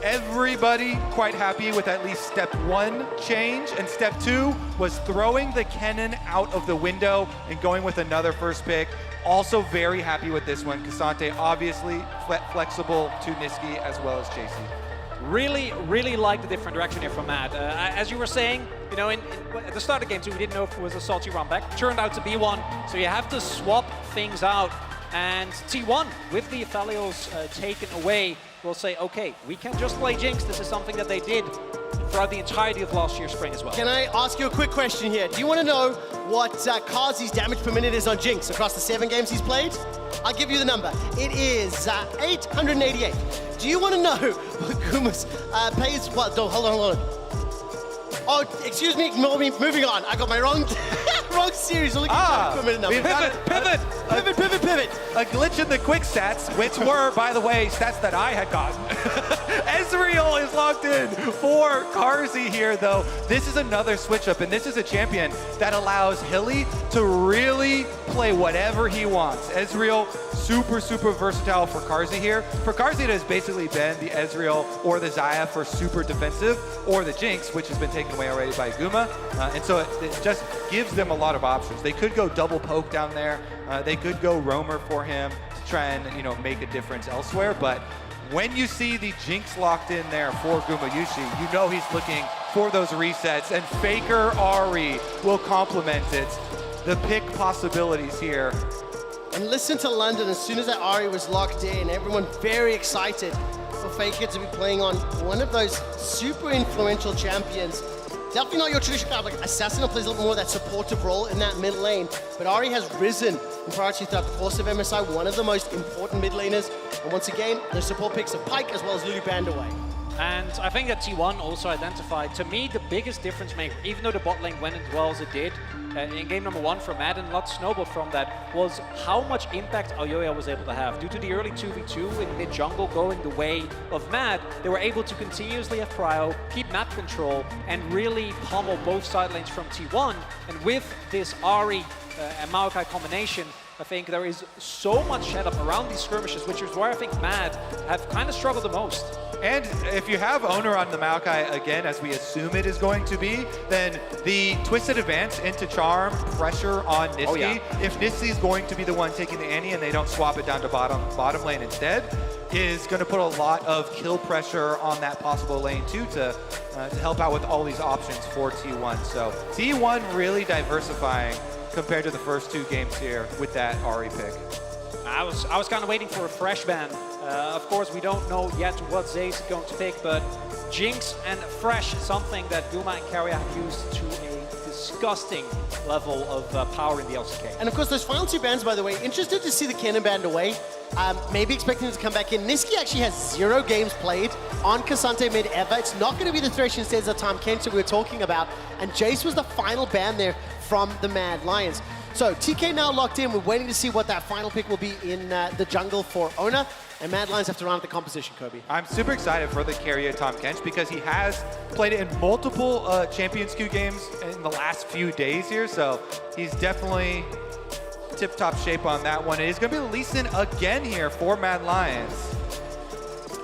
Everybody quite happy with at least step 1 change, and step 2 was throwing the Kennen out of the window and going with another first pick. Also very happy with this one. Cassante obviously flexible to Niski as well as JC. Really like the different direction here from Matt. As you were saying, you know, at the start of game 2, we didn't know if it was a salty run back. Turned out to be one, so you have to swap things out. And T1, with the Athalios taken away, will say, okay, we can just play Jinx. This is something that they did throughout the entirety of last year's spring as well. Can I ask you a quick question here? Do you want to know what Kazi's damage per minute is on Jinx across the 7 games he's played? I'll give you the number. It is 888. Do you want to know what Guma's pays? What? No, hold on. Oh, excuse me, ignore me. Moving on. I got my wrong series. Looking at the number. Pivot. A glitch in the quick stats, which were, by the way, stats that I had gotten. Ezreal is locked in for Karzi here, though. This is another switch up, and this is a champion that allows Hilly to really play whatever he wants. Ezreal, super versatile for Karzi here. For Karzi, it has basically been the Ezreal or the Xayah for super defensive, or the Jinx, which has been taken away already by Guma. And so it just gives them a lot of options. They could go double poke down there. They could go roamer for him to try and, you know, make a difference elsewhere. But when you see the Jinx locked in there for Gumayusi, you know he's looking for those resets, and Faker Ahri will complement it. The pick possibilities here. And listen to London, as soon as that Ahri was locked in, everyone very excited for Faker to be playing on one of those super influential champions. Definitely not your traditional kind of like Assassin, plays a little more of that supportive role in that mid lane, but Ahri has risen in priority throughout the course of MSI, one of the most important mid laners. And once again, the support picks of Pyke as well as Lulu Bandaway. And I think that T1 also identified, to me, the biggest difference maker, even though the bot lane went as well as it did, in game number 1 for Mad, and a lot snowballed from that, was how much impact Aoya was able to have. Due to the early 2v2 in mid-jungle going the way of Mad, they were able to continuously have prio, keep map control, and really pummel both side lanes from T1. And with this Ahri and Maokai combination, I think there is so much setup around these skirmishes, which is where I think Mad have kind of struggled the most. And if you have Owner on the Maokai again, as we assume it is going to be, then the Twisted Advance into Charm pressure on Niski. Oh, yeah. If Niski's going to be the one taking the Annie and they don't swap it down to bottom lane instead, is going to put a lot of kill pressure on that possible lane too to help out with all these options for T1. So T1 really diversifying compared to the first 2 games here with that Ahri pick. I was kind of waiting for a fresh ban. Of course, we don't know yet what Zayce is going to pick, but Jinx and Fresh is something that Guma and Keria have used to a disgusting level of power in the LCK. And of course, those final 2 bans, by the way, interested to see the Kennen band away. Maybe expecting him to come back in. Niski actually has 0 games played on Cassante mid ever. It's not going to be the Thresh instead of Time Kenta we were talking about. And Jace was the final ban there from the Mad Lions. So TK now locked in. We're waiting to see what that final pick will be in the jungle for Ona. And Mad Lions have to round up the composition, Kobe. I'm super excited for the carry of Tom Kench because he has played in multiple Champions Queue games in the last few days here. So he's definitely tip-top shape on that one. It is going to be Lee Sin again here for Mad Lions.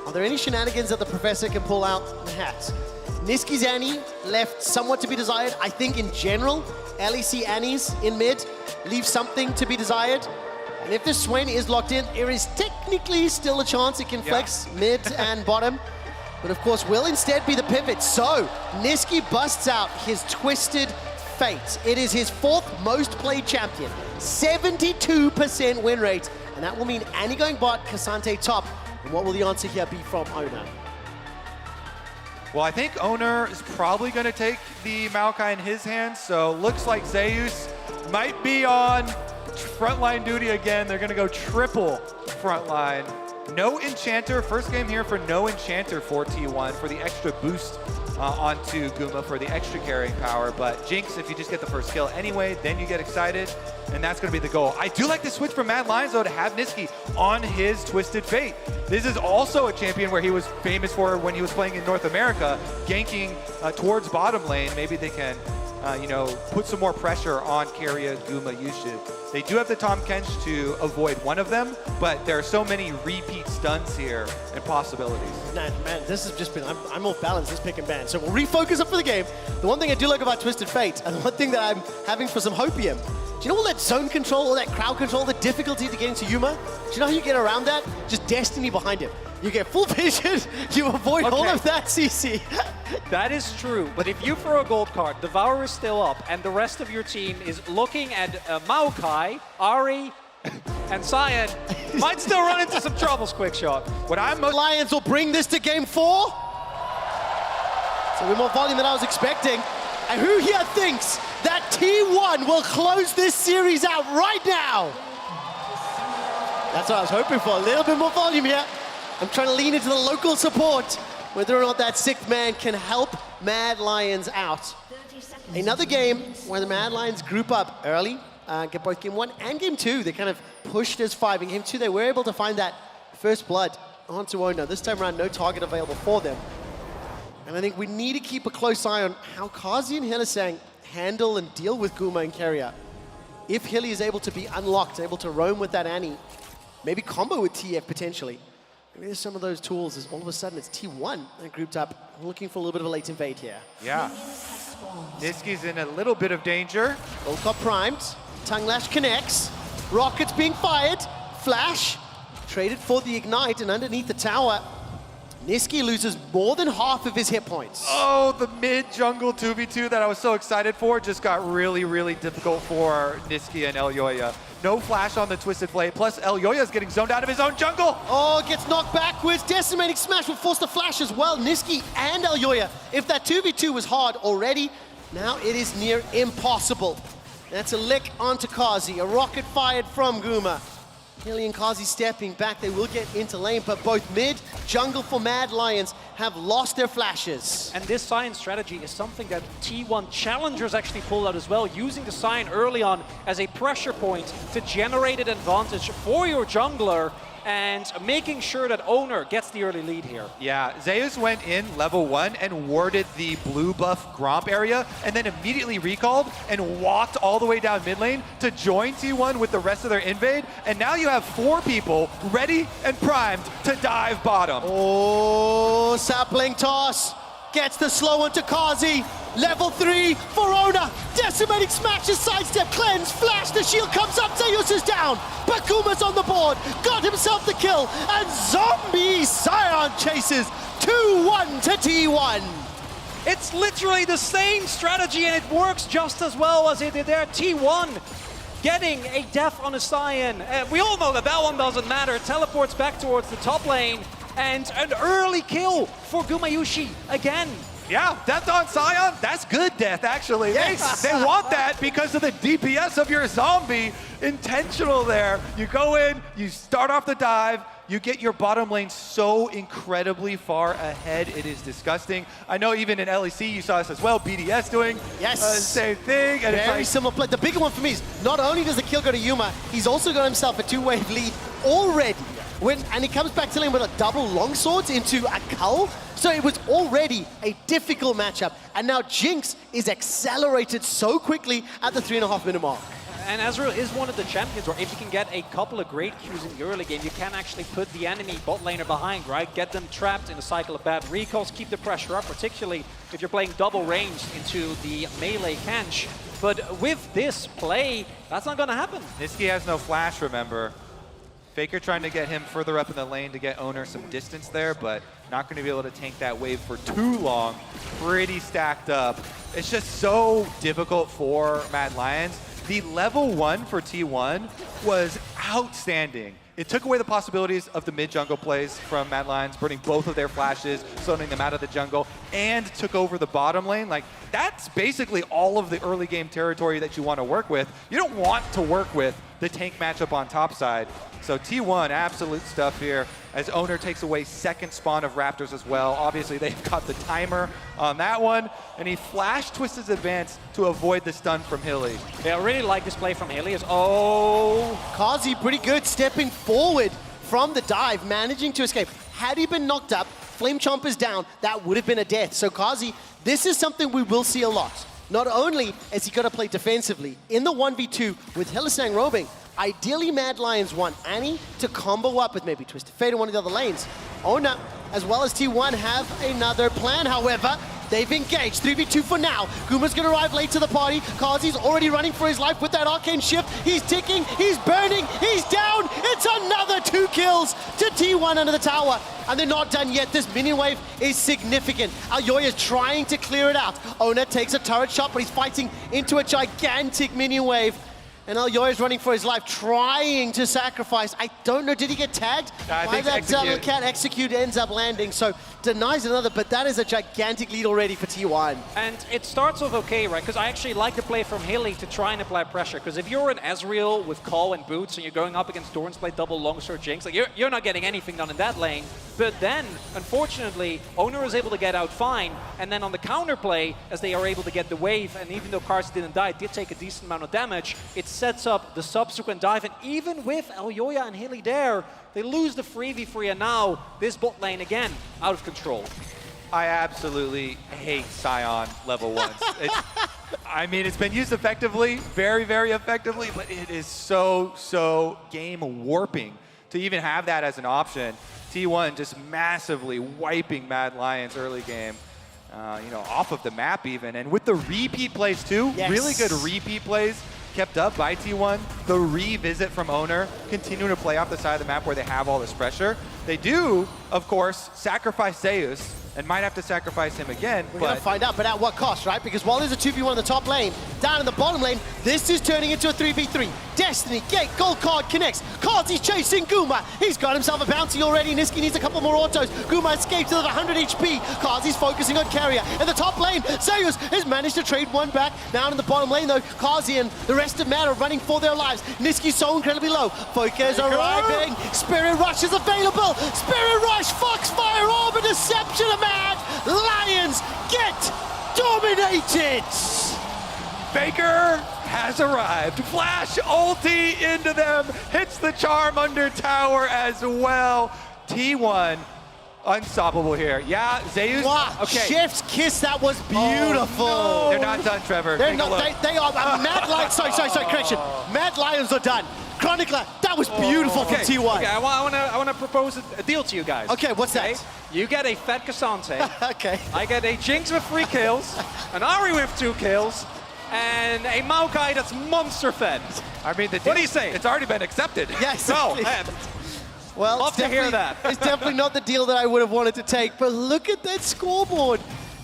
Are there any shenanigans that the Professor can pull out? Perhaps. Niski's Annie left somewhat to be desired. I think in general, LEC Annies in mid leave something to be desired. And if this Swain is locked in, there is technically still a chance it can flex mid and bottom. But of course, will instead be the pivot. So Niski busts out his Twisted Fate. It is his 4th most played champion, 72% win rate. And that will mean Annie going bot, Cassante top. And what will the answer here be from Owner? Well, I think Owner is probably going to take the Maokai in his hands. So looks like Zeus might be on frontline duty again. They're going to go triple frontline. No Enchanter. First game here for no Enchanter for T1 for the extra boost onto Guma for the extra carrying power. But Jinx, if you just get the first kill anyway, then you get excited. And that's going to be the goal. I do like the switch from Mad Lions, though, to have Niski on his Twisted Fate. This is also a champion where he was famous for when he was playing in North America, ganking towards bottom lane. Maybe they can put some more pressure on Keria, Guma, Yushi. They do have the Tom Kench to avoid one of them, but there are so many repeat stunts here and possibilities. Man, this has just been, I'm off balance, this pick and ban. So we'll refocus up for the game. The one thing I do like about Twisted Fate, and the one thing that I'm having for some hopium, do you know all that zone control, all that crowd control, the difficulty to get into Yuma? Do you know how you get around that? Just destiny behind him. You get full vision, you avoid all of that CC. That is true, but if you throw a gold card, Devour is still up, and the rest of your team is looking at Maokai, Ari, and Cyan, might still run into some troubles, quick shot. What I'm most Lions will bring this to game 4. So a bit more volume than I was expecting. And who here thinks that T1 will close this series out right now? That's what I was hoping for, a little bit more volume here. I'm trying to lean into the local support, whether or not that 6th man can help Mad Lions out. Another game where the Mad Lions group up early, get both game 1 and game 2. They kind of pushed as 5. In game 2, they were able to find that first blood onto Ono. This time around, no target available for them. And I think we need to keep a close eye on how Kazi and Hylissang handle and deal with Guma and Keria. If Hilly is able to be unlocked, able to roam with that Annie, maybe combo with TF potentially. Maybe there's some of those tools as all of a sudden it's T1 that grouped up. I'm looking for a little bit of a late invade here. Yeah. Niski's in a little bit of danger. Gold got primed. Tongue Lash connects. Rockets being fired. Flash traded for the Ignite, and underneath the tower, Niski loses more than half of his hit points. Oh, the mid-jungle 2v2 that I was so excited for just got really, really difficult for Niski and Elyoya. No flash on the Twisted Blade, plus Elyoya's getting zoned out of his own jungle. Oh, gets knocked backwards. Decimating Smash will force the flash as well. Niski and Elyoya. If that 2v2 was hard already, now it is near impossible. That's a lick onto Kazi. A rocket fired from Guma. Hilly and Kazi stepping back. They will get into lane, but both mid, jungle for Mad Lions have lost their flashes. And this Sign strategy is something that T1 challengers actually pulled out as well, using the Sign early on as a pressure point to generate an advantage for your jungler and making sure that Owner gets the early lead here. Yeah, Zeus went in level 1 and warded the blue buff Gromp area, and then immediately recalled and walked all the way down mid lane to join T1 with the rest of their invade, and now you have 4 people ready and primed to dive bottom. Oh, sapling toss. Gets the slow onto Kazi. Level 3 for Ona. Decimating smashes, sidestep, cleanse, flash. The shield comes up. Zeus is down. Bakuma's on the board. Got himself the kill. And Zombie Scion chases 2-1 to T1. It's literally the same strategy, and it works just as well as it did there. T1 getting a death on a Scion. We all know that that one doesn't matter. It teleports back towards the top lane. And an early kill for Gumayushi again. Yeah, death on Scion, that's good death, actually. Yes. They want that because of the DPS of your zombie. Intentional there. You go in, you start off the dive, you get your bottom lane so incredibly far ahead, it is disgusting. I know even in LEC you saw this as well, BDS doing same thing. And Very similar play. The bigger one for me is not only does the kill go to Yuma, he's also got himself a 2-wave lead already. And he comes back to lane with a double longswords into a cull. So it was already a difficult matchup. And now Jinx is accelerated so quickly at the 3.5 minute mark. And Ezreal is one of the champions where if you can get a couple of great Qs in the early game, you can actually put the enemy bot laner behind, right? Get them trapped in a cycle of bad recalls, keep the pressure up, particularly if you're playing double ranged into the melee Kench. But with this play, that's not gonna happen. Niski has no flash, remember. Faker trying to get him further up in the lane to get Owner some distance there, but not going to be able to tank that wave for too long. Pretty stacked up. It's just so difficult for Mad Lions. The level 1 for T1 was outstanding. It took away the possibilities of the mid-jungle plays from Mad Lions, burning both of their flashes, zoning them out of the jungle, and took over the bottom lane. Like, that's basically all of the early game territory that you want to work with. You don't want to work with the tank matchup on top side. So T1, absolute stuff here, as Owner takes away second spawn of Raptors as well. Obviously, they've got the timer on that one, and he flash twists his advance to avoid the stun from Hilly. Yeah, I really like this play from Hilly. Kazi pretty good, stepping forward from the dive, managing to escape. Had he been knocked up, Flame Chomper's down, that would have been a death. So Kazi, this is something we will see a lot. Not only is he got to play defensively, in the 1v2 with Hylissang roaming, ideally Mad Lions want Annie to combo up with maybe Twisted Fate or one of the other lanes. Ona, as well as T1, have another plan, however. They've engaged, 3v2 for now. Guma's gonna arrive late to the party. Kazi's already running for his life with that arcane shift. He's ticking, he's burning, he's down. It's another 2 kills to T1 under the tower. And they're not done yet. This minion wave is significant. Aoya's trying to clear it out. Ona takes a turret shot, but he's fighting into a gigantic minion wave. And Aoya's running for his life, trying to sacrifice. I don't know, did he get tagged? I By think that execute. Cat execute ends up landing, so denies another, but that is a gigantic lead already for T1. And it starts off okay, right? Because I actually like the play from Hilly to try and apply pressure. Because if you're an Ezreal with Call and Boots and you're going up against Doran's play double longsword Jinx, like you're not getting anything done in that lane. But then, unfortunately, Owner is able to get out fine. And then on the counterplay, as they are able to get the wave, and even though Karst didn't die, it did take a decent amount of damage, it sets up the subsequent dive. And even with Aoya and Hilly there, they lose the 3v3, and now this bot lane again out of control. I absolutely hate Scion level 1s. I mean, it's been used effectively, very, very effectively, but it is so game warping to even have that as an option. T1 just massively wiping Mad Lions early game, off of the map even. And with the repeat plays too, Yes. really good repeat plays kept up by T1. The revisit from Owner, continuing to play off the side of the map where they have all this pressure. They do, of course, sacrifice Zeus, and might have to sacrifice him again. We're going to find out, but at what cost, right? Because while there's a 2v1 in the top lane, down in the bottom lane, this is turning into a 3v3. Destiny, Gate, Gold Card connects. Kazi's chasing Guma. He's got himself a bounty already. Niski needs a couple more autos. Guma escapes with 100 HP. Kazi's focusing on Carrier. In the top lane, Zeus has managed to trade one back. Down in the bottom lane, though, Kazi and the rest of Mad are running for their lives. Niski's so incredibly low. Focus arriving. Spirit Rush is available. Spirit Rush, Foxfire, Orb, and Deception of Mad Lions get dominated. Faker has arrived. Flash ulti into them. Hits the charm under tower as well. T1 unstoppable here. Yeah, Zeus. Wow, Okay. Chef's kiss, that was beautiful. Oh, no. They're not done, Trevor. They're Take a not, look. they are, Mad Lions, sorry, correction. Mad Lions are done. Chronicler, that was beautiful from T1. Okay, I want to propose a deal to you guys. Okay, what's that? You get a Fed Cassante. Okay. I get a Jinx with 3 kills, an Ari with 2 kills, and a Maokai that's monster fed. I mean, What do you say? It's already been accepted. Yes. No, man. Well, Love to hear that. It's definitely not the deal that I would have wanted to take, but look at that scoreboard.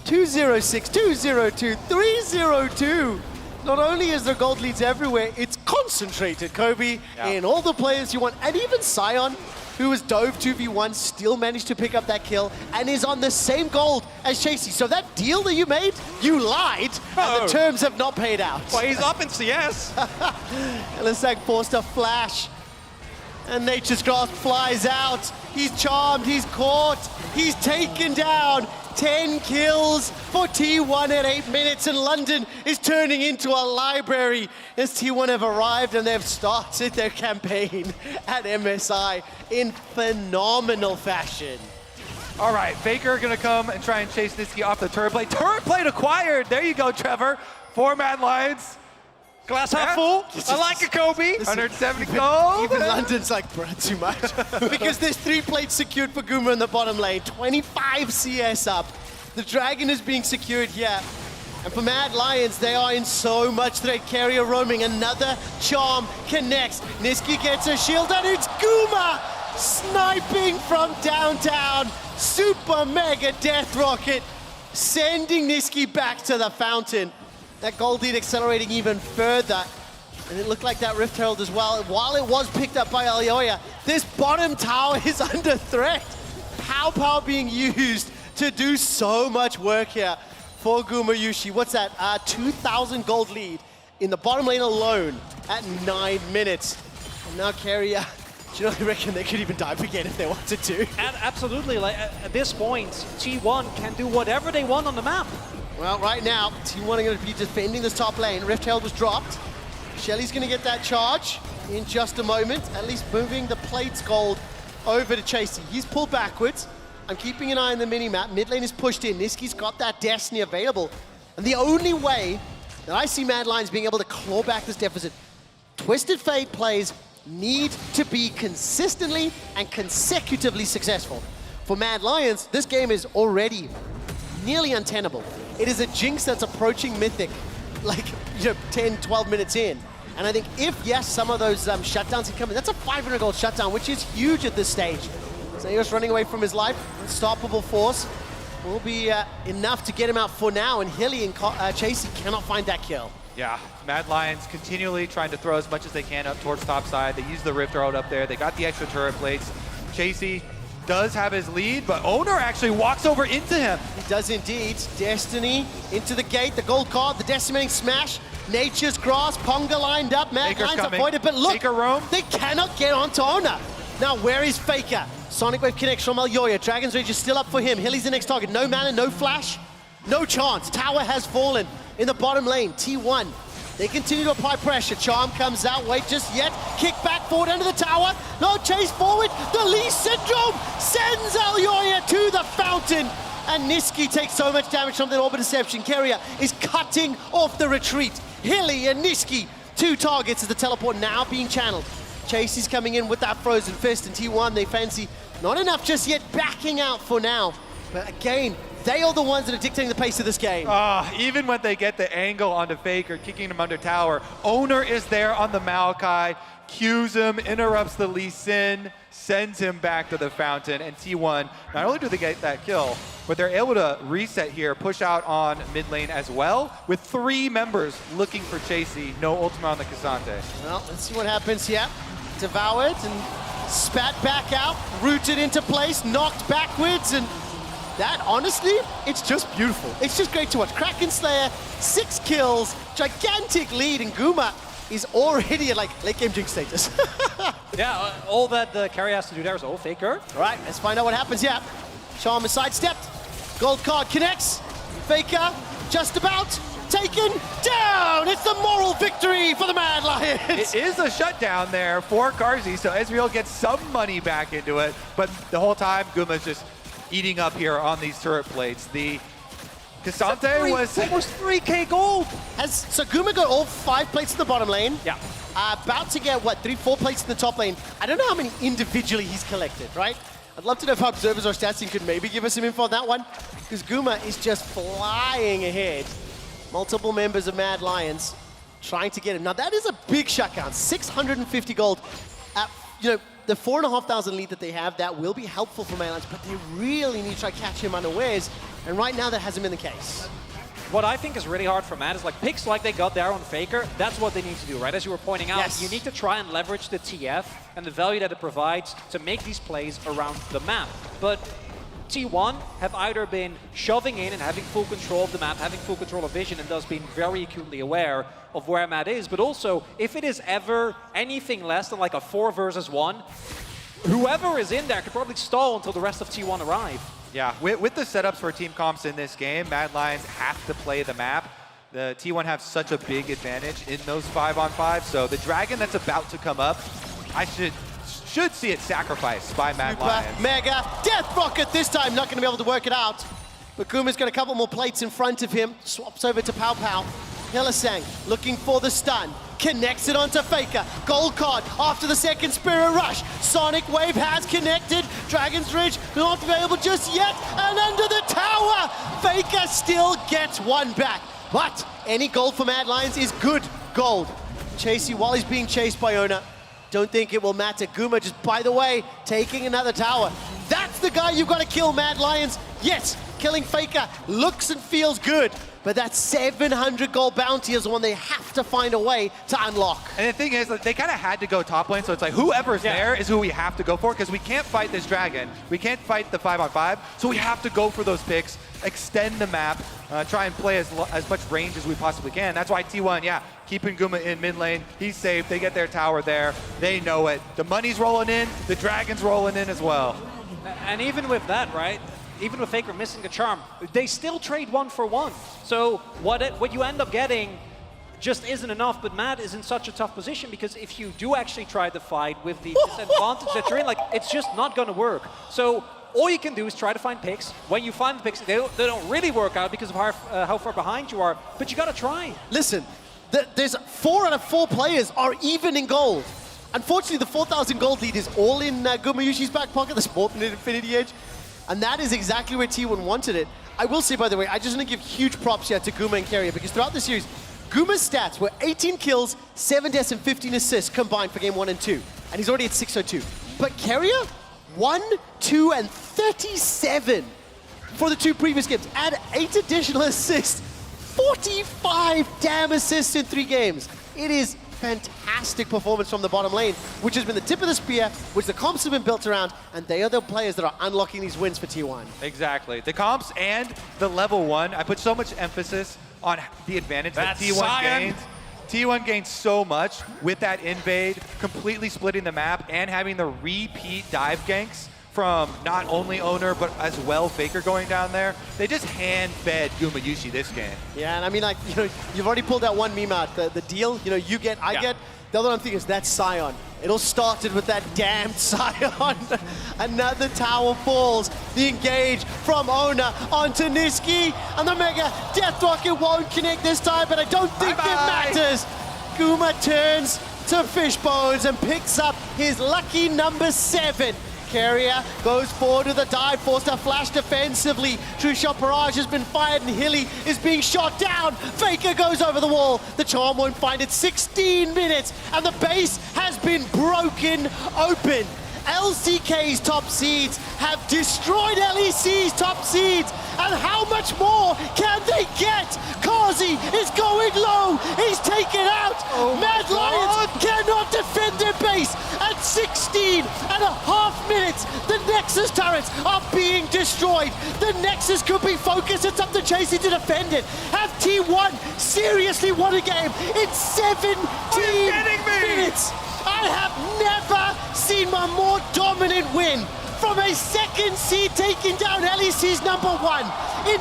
206, 202, 302. Not only is there gold leads everywhere, it's concentrated, Kobe, in all the players you want. And even Sion, who was dove 2v1, still managed to pick up that kill and is on the same gold as Chasey. So that deal that you made, you lied, and the terms have not paid out. Well, he's up in CS. Hylissang forced a flash. And Nature's Grasp flies out. He's charmed, he's caught, he's taken down. 10 kills for T1 at 8 minutes, and London is turning into a library as T1 have arrived and they've started their campaign at MSI in phenomenal fashion. All right, Faker gonna come and try and chase Niski off the turret plate. Turret plate acquired. There you go, Trevor. 4 Mad Lions. Glass half full. I like it, Kobe. 170 gold. Even London's like, bro, too much. Because there's 3 plates secured for Guma in the bottom lane, 25 CS up. The Dragon is being secured here. And for Mad Lions, they are in so much threat. Carrier roaming, another charm connects. Niski gets a shield, and it's Guma sniping from downtown. Super mega death rocket, sending Niski back to the fountain. That gold lead accelerating even further. And it looked like that Rift Herald as well. While it was picked up by Aoya, this bottom tower is under threat. Pow being used to do so much work here for Gumayushi. What's that? 2,000 gold lead in the bottom lane alone at 9 minutes. And now Carrier, do you know, I reckon they could even dive again if they wanted to. And absolutely, like at this point, T1 can do whatever they want on the map. Well, right now, T1 are going to be defending this top lane. Rift Herald was dropped. Shelly's going to get that charge in just a moment, at least moving the plates gold over to Chasey. He's pulled backwards. I'm keeping an eye on the mini-map. Mid lane is pushed in. Niski's got that Destiny available. And the only way that I see Mad Lions being able to claw back this deficit. Twisted Fate plays need to be consistently and consecutively successful. For Mad Lions, this game is already nearly untenable. It is a jinx that's approaching Mythic, like 10, 12 minutes in. And I think if, yes, some of those shutdowns can come in, that's a 500 gold shutdown, which is huge at this stage. Xayos running away from his life, unstoppable force, will be enough to get him out for now, and Hilly and Chasey cannot find that kill. Yeah, Mad Lions continually trying to throw as much as they can up towards top side. They use the Rift Herald up there. They got the extra turret plates. Chasey does have his lead, but Owner actually walks over into him. He does indeed. Destiny into the gate, the gold card, the decimating smash. Nature's Grass, Ponga lined up. Mad Lions avoided, but look, Faker roam. They cannot get onto Owner. Now, where is Faker? Sonic Wave connects from Alyoya. Dragon's Rage is still up for him. Hilly's the next target. No mana, no flash, no chance. Tower has fallen in the bottom lane. T1. They continue to apply pressure. Charm comes out. Wait just yet. Kick back forward under the tower. No, chase forward. The Lee Syndrome sends Alyoya to the fountain. And Niski takes so much damage from the Orbit Deception. Keria is cutting off the retreat. Hilly and Niski, 2 targets as the teleport now being channeled. Chasey's coming in with that Frozen Fist, and T1, they fancy not enough just yet, backing out for now. But again, they are the ones that are dictating the pace of this game. Even when they get the angle onto Faker, kicking him under tower, Owner is there on the Maokai, cues him, interrupts the Lee Sin, sends him back to the fountain, and T1, not only do they get that kill, but they're able to reset here, push out on mid lane as well, with 3 members looking for Chasey, no ultimate on the Cassante. Well, let's see what happens here. Devoured and spat back out, rooted into place, knocked backwards, and that, honestly, it's just beautiful. It's just great to watch. Kraken Slayer, 6 kills, gigantic lead, and Guma is already at like late game jinx status. Yeah, all that the carry has to do there is all Faker. All right, let's find out what happens here. Charm is sidestepped. Gold card connects. Faker just about taken down. It's the moral victory for the Mad Lions. It is a shutdown there for Carzzy, so Ezreal gets some money back into it, but the whole time Guma's just eating up here on these turret plates. The Cassante was almost 3k gold. So Guma got all 5 plates in the bottom lane. Yeah. About to get, what, 3, 4 plates in the top lane. I don't know how many individually he's collected, right? I'd love to know if our observers or stats team could maybe give us some info on that one, because Guma is just flying ahead. Multiple members of Mad Lions trying to get him. Now that is a big shutdown, 650 gold. At, the 4,500 lead that they have, that will be helpful for Mad Lions, but they really need to try to catch him unawares, and right now that hasn't been the case. What I think is really hard for Mad is like picks like they got there on Faker, that's what they need to do, right? As you were pointing out, Yes. you need to try and leverage the TF and the value that it provides to make these plays around the map. But T1 have either been shoving in and having full control of the map, having full control of vision, and thus being very acutely aware of where Mad is. But also, if it is ever anything less than like a 4 versus 1, whoever is in there could probably stall until the rest of T1 arrive. Yeah, with the setups for team comps in this game, Mad Lions have to play the map. The T1 have such a big advantage in those 5-on-5, so the dragon that's about to come up, I should see it sacrificed by Mad Lions. Mega Death Rocket this time, not going to be able to work it out. But Guma's got a couple more plates in front of him, swaps over to Pow Pow. Hillisang looking for the stun, connects it onto Faker. Gold card after the second Spirit Rush. Sonic Wave has connected. Dragon's Ridge not available just yet. And under the tower, Faker still gets one back. But any gold for Mad Lions is good gold. Chasey, while he's being chased by Ona, don't think it will matter. Guma just, by the way, taking another tower. That's the guy you've got to kill, Mad Lions. Yes, killing Faker looks and feels good. But that 700 gold bounty is the one they have to find a way to unlock. And the thing is, like, they kind of had to go top lane, so it's like whoever's there is who we have to go for, because we can't fight this dragon. We can't fight the 5-on-5, so we have to go for those picks, extend the map, try and play as much range as we possibly can. That's why T1, yeah, keeping Guma in mid lane. He's safe. They get their tower there. They know it. The money's rolling in. The dragon's rolling in as well. And even with that, right? Even with Faker missing a charm, they still trade 1 for 1. So what you end up getting just isn't enough, but Mad is in such a tough position because if you do actually try the fight with the disadvantage that you're in, like, it's just not going to work. So all you can do is try to find picks. When you find the picks, they don't really work out because of how far behind you are, but you got to try. Listen, there's 4 out of 4 players are even in gold. Unfortunately, the 4,000 gold lead is all in Gumayushi's back pocket, the more than Infinity Edge. And that is exactly where T1 wanted it. I will say, by the way, I just want to give huge props here to Guma and Keria, because throughout the series, Guma's stats were 18 kills, 7 deaths, and 15 assists combined for game 1 and 2. And he's already at 602. But Keria, 1, 2, and 37 for the 2 previous games. Add 8 additional assists, 45 damn assists in 3 games. It is fantastic performance from the bottom lane, which has been the tip of the spear, which the comps have been built around, and they are the players that are unlocking these wins for T1. Exactly. The comps and the level 1, I put so much emphasis on the advantage that T1 gains. T1 gains so much with that invade, completely splitting the map, and having the repeat dive ganks from not only Owner, but as well Faker going down there. They just hand-fed Gumayushi this game. Yeah, and I mean, like, you know, you've already pulled that one meme out, the deal, you know, you get, I get. The other one I'm thinking is that Scion. It all started with that damned Scion. Another tower falls. The engage from Owner onto Niski, and the Mega Death Rocket won't connect this time, but I don't think it matters. Guma turns to Fishbones and picks up his lucky number 7. Keria goes forward with a dive, forced to flash defensively. True Shot Barrage has been fired and Hilly is being shot down. Faker goes over the wall. The charm won't find it. 16 minutes and the base has been broken open. LCK's top seeds have destroyed LEC's top seeds. And how much more can they get? Kazi is going low. He's taken out. madlions cannot defend their base. At 16 and a half minutes, the Nexus turrets are being destroyed. The Nexus could be focused. It's up to Chasey to defend it. Have T1 seriously won a game in 17 minutes? I have never seen a more dominant win from a second seed taking down LEC's number 1 in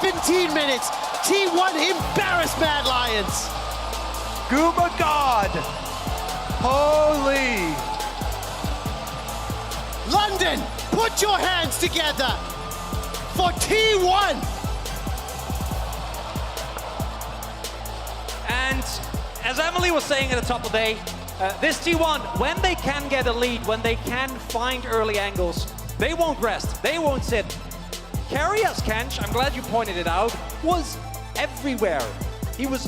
17 minutes. T1 embarrassed madlions. Guma God! Holy! London, put your hands together for T1. And as Emily was saying at the top of the day, this T1, when they can get a lead, when they can find early angles, they won't rest, they won't sit. Keria's Kench, I'm glad you pointed it out, was everywhere. He was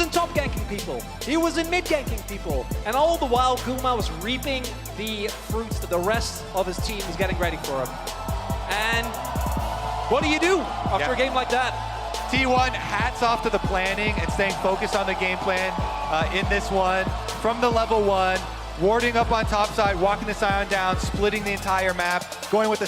in top ganking people, he was in mid ganking people, and all the while Guma was reaping the fruits that the rest of his team was getting ready for him. And what do you do after a game like that? T1, hats off to the planning and staying focused on the game plan in this one. From the level 1, warding up on top side, walking the Scion down, splitting the entire map, going with the